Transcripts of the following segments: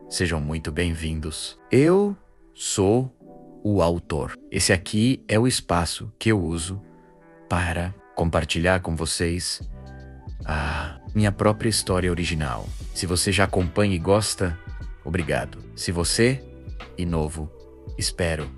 Sejam muito bem-vindos. Eu sou o autor. Esse aqui é o espaço que eu uso para compartilhar com vocês a minha própria história original. Se você já acompanha e gosta, obrigado. Se você é novo, espero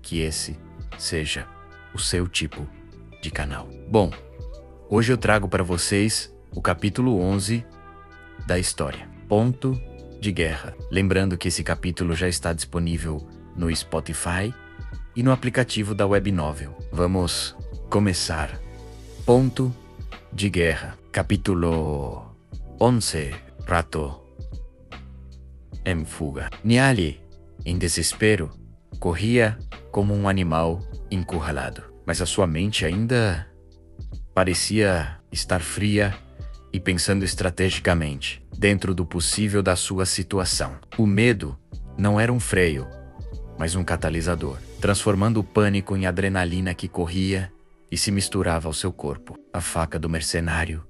que esse seja o seu tipo de canal. Bom, hoje eu trago para vocês o capítulo 11 da história, Ponto de Guerra. Lembrando que esse capítulo já está disponível no Spotify e no aplicativo da Web Novel. Vamos começar. Ponto de Guerra, capítulo 11, Rato em fuga. Niali, em desespero, corria como um animal encurralado, mas a sua mente ainda parecia estar fria e pensando estrategicamente, dentro do possível da sua situação. O medo não era um freio, mas um catalisador, transformando o pânico em adrenalina que corria e se misturava ao seu corpo. A faca do mercenário,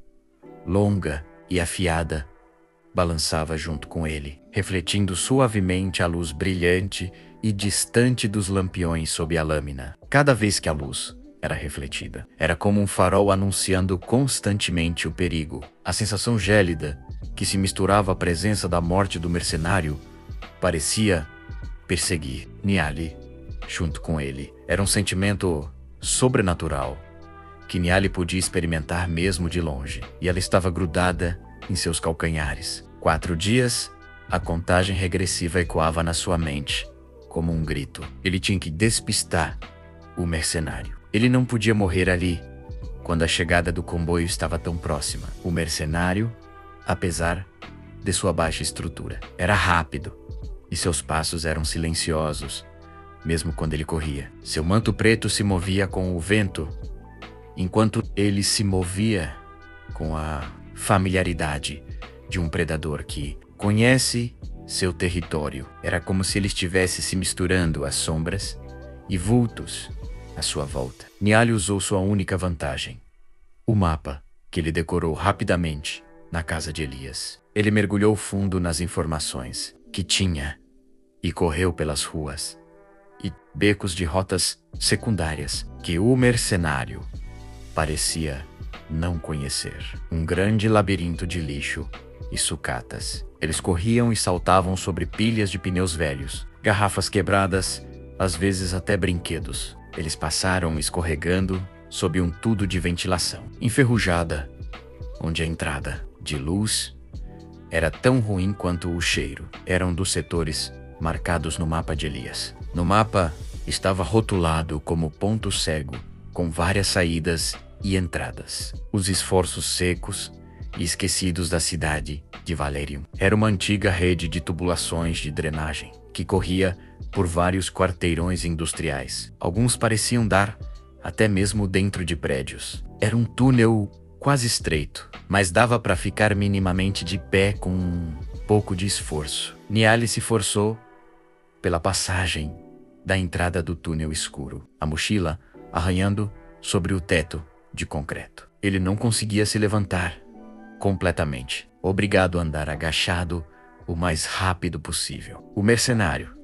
longa e afiada, balançava junto com ele, refletindo suavemente a luz brilhante e distante dos lampiões sob a lâmina. Cada vez que a luz era refletida, era como um farol anunciando constantemente o perigo. A sensação gélida, que se misturava à presença da morte do mercenário, parecia perseguir Niali junto com ele. Era um sentimento sobrenatural que Niali podia experimentar mesmo de longe, e ela estava grudada em seus calcanhares. 4 dias, a contagem regressiva ecoava na sua mente como um grito. Ele tinha que despistar o mercenário. Ele não podia morrer ali, quando a chegada do comboio estava tão próxima. O mercenário, apesar de sua baixa estrutura, era rápido, e seus passos eram silenciosos, mesmo quando ele corria. Seu manto preto se movia com o vento, enquanto ele se movia com a familiaridade de um predador que conhece seu território. Era como se ele estivesse se misturando às sombras e vultos à sua volta. Niali usou sua única vantagem, o mapa, que ele decorou rapidamente na casa de Elias. Ele mergulhou fundo nas informações que tinha e correu pelas ruas e becos de rotas secundárias que o mercenário parecia não conhecer. Um grande labirinto de lixo e sucatas. Eles corriam e saltavam sobre pilhas de pneus velhos, garrafas quebradas, às vezes até brinquedos. Eles passaram escorregando sob um tubo de ventilação enferrujada, onde a entrada de luz era tão ruim quanto o cheiro. Era um dos setores marcados no mapa de Elias. No mapa estava rotulado como ponto cego, com várias saídas e entradas. Os esforços secos e esquecidos da cidade de Valerium. Era uma antiga rede de tubulações de drenagem que corria por vários quarteirões industriais. Alguns pareciam dar até mesmo dentro de prédios. Era um túnel quase estreito, mas dava para ficar minimamente de pé com um pouco de esforço. Niali se forçou pela passagem da entrada do túnel escuro, a mochila arranhando sobre o teto de concreto. Ele não conseguia se levantar completamente, obrigado a andar agachado o mais rápido possível. O mercenário,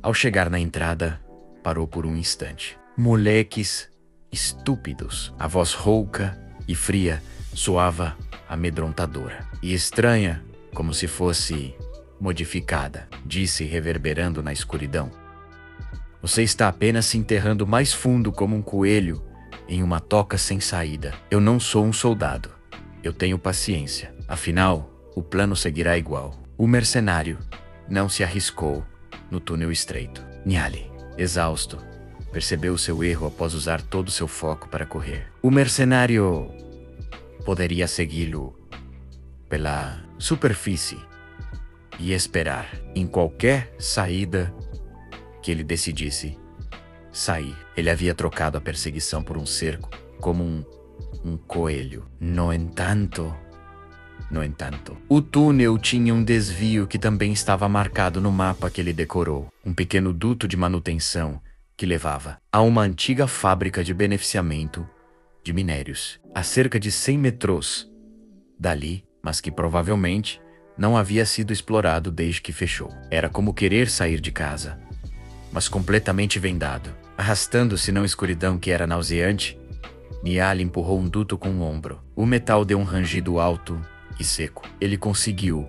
ao chegar na entrada, parou por um instante. Moleques estúpidos. A voz rouca e fria soava amedrontadora e estranha, como se fosse modificada. Disse, reverberando na escuridão: "Você está apenas se enterrando mais fundo como um coelho em uma toca sem saída. Eu não sou um soldado. Eu tenho paciência. Afinal, o plano seguirá igual." O mercenário não se arriscou no túnel estreito. Niali, exausto, percebeu seu erro após usar todo seu foco para correr. O mercenário poderia segui-lo pela superfície e esperar em qualquer saída que ele decidisse sair. Ele havia trocado a perseguição por um cerco, como um coelho. No entanto, o túnel tinha um desvio que também estava marcado no mapa que ele decorou. Um pequeno duto de manutenção que levava a uma antiga fábrica de beneficiamento de minérios, a cerca de 100 metros dali, mas que provavelmente não havia sido explorado desde que fechou. Era como querer sair de casa, mas completamente vendado. Arrastando-se na escuridão que era nauseante, Niali empurrou um duto com o ombro. O metal deu um rangido alto e seco. Ele conseguiu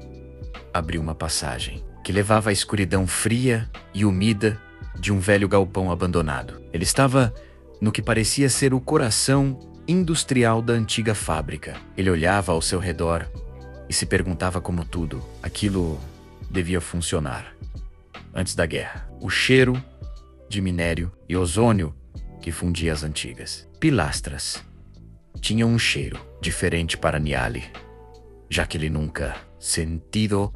abrir uma passagem que levava à escuridão fria e úmida de um velho galpão abandonado. Ele estava no que parecia ser o coração industrial da antiga fábrica. Ele olhava ao seu redor e se perguntava como tudo aquilo devia funcionar antes da guerra. O cheiro de minério e ozônio que fundia as antigas pilastras tinham um cheiro diferente para Niali, já que ele nunca sentido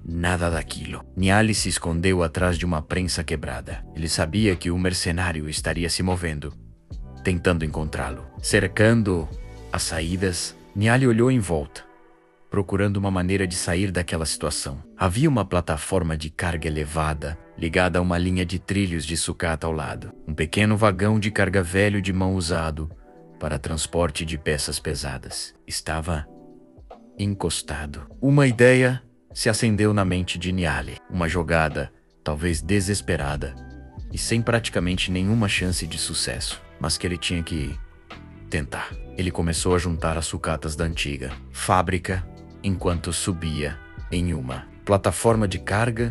nada daquilo. Niali se escondeu atrás de uma prensa quebrada. Ele sabia que o mercenário estaria se movendo, tentando encontrá-lo. Cercando as saídas, Niali olhou em volta, procurando uma maneira de sair daquela situação. Havia uma plataforma de carga elevada, ligada a uma linha de trilhos de sucata ao lado. Um pequeno vagão de carga velho de mão usado para transporte de peças pesadas. Estava encostado. Uma ideia se acendeu na mente de Niali. Uma jogada, talvez desesperada, e sem praticamente nenhuma chance de sucesso, mas que ele tinha que tentar. Ele começou a juntar as sucatas da antiga fábrica enquanto subia em uma plataforma de carga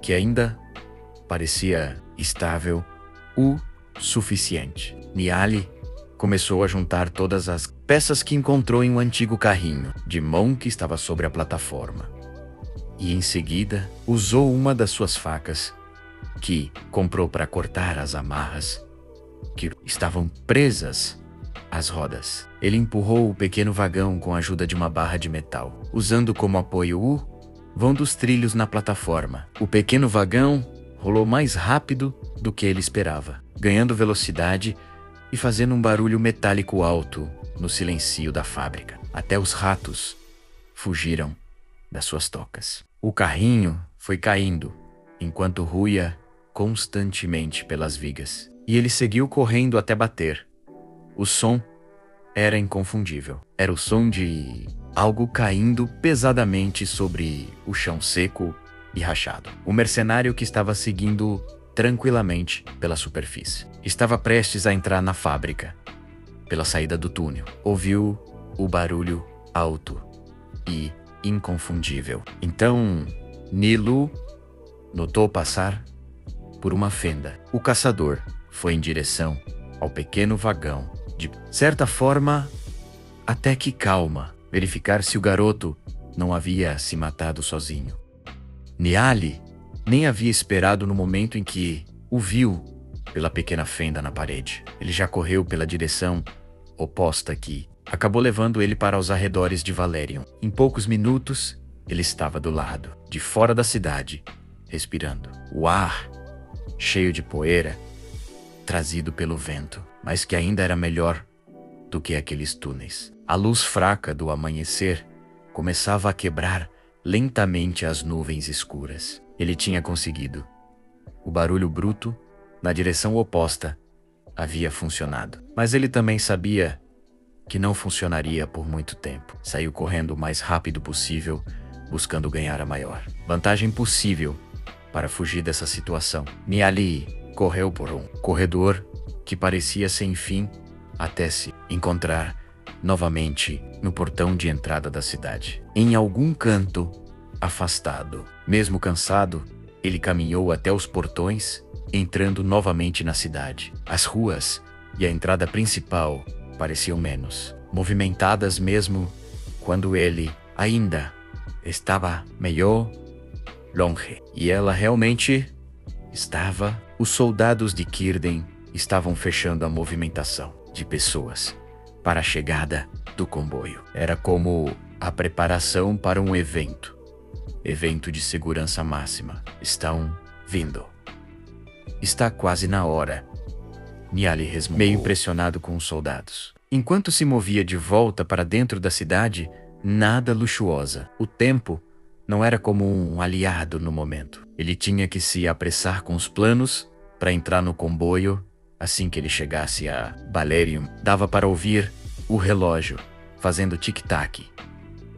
que ainda parecia estável o suficiente. Niali começou a juntar todas as peças que encontrou em um antigo carrinho de mão que estava sobre a plataforma. E em seguida usou uma das suas facas que comprou para cortar as amarras que estavam presas às rodas. Ele empurrou o pequeno vagão com a ajuda de uma barra de metal, usando como apoio o vão dos trilhos na plataforma. O pequeno vagão rolou mais rápido do que ele esperava, ganhando velocidade e fazendo um barulho metálico alto no silêncio da fábrica. Até os ratos fugiram das suas tocas. O carrinho foi caindo enquanto ruía constantemente pelas vigas. E ele seguiu correndo até bater. O som era inconfundível. Era o som de algo caindo pesadamente sobre o chão seco e rachado. O mercenário que estava seguindo tranquilamente pela superfície estava prestes a entrar na fábrica pela saída do túnel. Ouviu o barulho alto e inconfundível. Então, Nilu notou passar por uma fenda. O caçador foi em direção ao pequeno vagão, de certa forma, até que calma, verificar se o garoto não havia se matado sozinho. Niali nem havia esperado no momento em que o viu pela pequena fenda na parede. Ele já correu pela direção oposta que acabou levando ele para os arredores de Valerion. Em poucos minutos, ele estava do lado, de fora da cidade, respirando. O ar, cheio de poeira, trazido pelo vento, mas que ainda era melhor do que aqueles túneis. A luz fraca do amanhecer começava a quebrar lentamente as nuvens escuras. Ele tinha conseguido. O barulho bruto, na direção oposta, havia funcionado. Mas ele também sabia que não funcionaria por muito tempo. Saiu correndo o mais rápido possível, buscando ganhar a maior vantagem possível para fugir dessa situação. Niali correu por um corredor que parecia sem fim até se encontrar novamente no portão de entrada da cidade. Em algum canto afastado, mesmo cansado, ele caminhou até os portões, entrando novamente na cidade. As ruas e a entrada principal pareciam menos movimentadas mesmo quando ele ainda estava meio longe. E ela realmente estava. Os soldados de Círdan estavam fechando a movimentação de pessoas para a chegada do comboio. Era como a preparação para um evento de segurança máxima. Estão vindo. Está quase na hora. Niali resmungou, meio impressionado com os soldados. Enquanto se movia de volta para dentro da cidade, nada luxuosa. O tempo não era como um aliado no momento. Ele tinha que se apressar com os planos para entrar no comboio assim que ele chegasse a Valerion. Dava para ouvir o relógio fazendo tic-tac,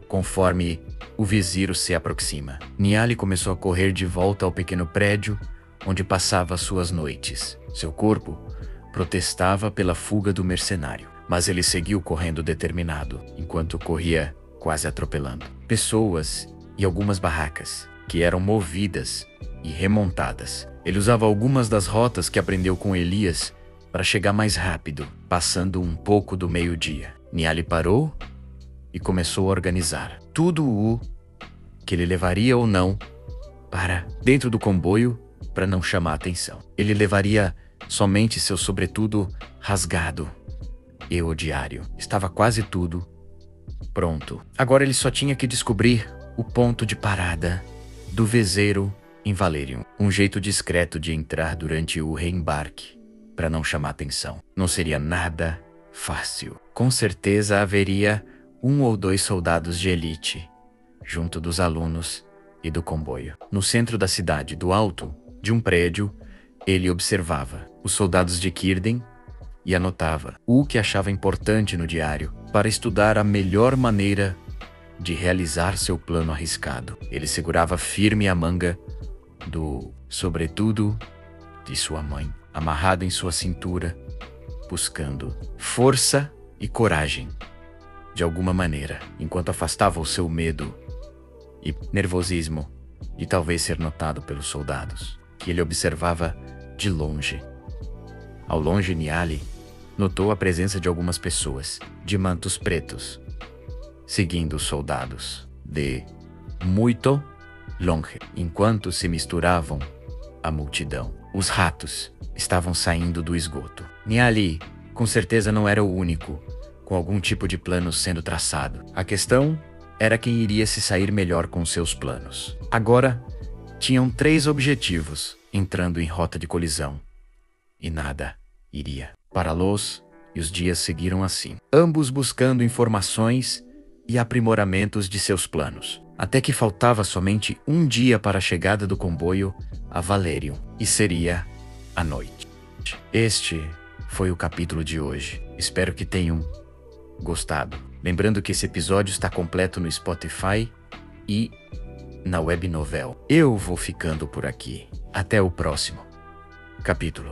conforme O Viziro se aproxima. Niali começou a correr de volta ao pequeno prédio onde passava suas noites. Seu corpo protestava pela fuga do mercenário, mas ele seguiu correndo determinado, enquanto corria quase atropelando pessoas e algumas barracas que eram movidas e remontadas. Ele usava algumas das rotas que aprendeu com Elias para chegar mais rápido, passando um pouco do meio-dia. Niali parou e começou a organizar tudo o que ele levaria ou não para dentro do comboio para não chamar atenção. Ele levaria somente seu sobretudo rasgado e o diário. Estava quase tudo pronto. Agora ele só tinha que descobrir o ponto de parada do Vezero em Valerium. Um jeito discreto de entrar durante o reembarque para não chamar atenção. Não seria nada fácil. Com certeza haveria 1 ou 2 soldados de elite junto dos alunos e do comboio. No centro da cidade, do alto de um prédio, ele observava os soldados de Círdan e anotava o que achava importante no diário para estudar a melhor maneira de realizar seu plano arriscado. Ele segurava firme a manga do sobretudo de sua mãe, amarrado em sua cintura, buscando força e coragem de alguma maneira, enquanto afastava o seu medo e nervosismo de talvez ser notado pelos soldados, que ele observava de longe. Ao longe, Niali notou a presença de algumas pessoas de mantos pretos, seguindo os soldados de muito longe, enquanto se misturavam à multidão. Os ratos estavam saindo do esgoto. Niali, com certeza, não era o único com algum tipo de plano sendo traçado. A questão era quem iria se sair melhor com seus planos. Agora, tinham 3 objetivos entrando em rota de colisão, e nada iria pará-los, e os dias seguiram assim, ambos buscando informações e aprimoramentos de seus planos, até que faltava somente um dia para a chegada do comboio a Valerium, e seria a noite. Este foi o capítulo de hoje. Espero que tenham gostado. Lembrando que esse episódio está completo no Spotify e na Web Novel. Eu vou ficando por aqui. Até o próximo capítulo.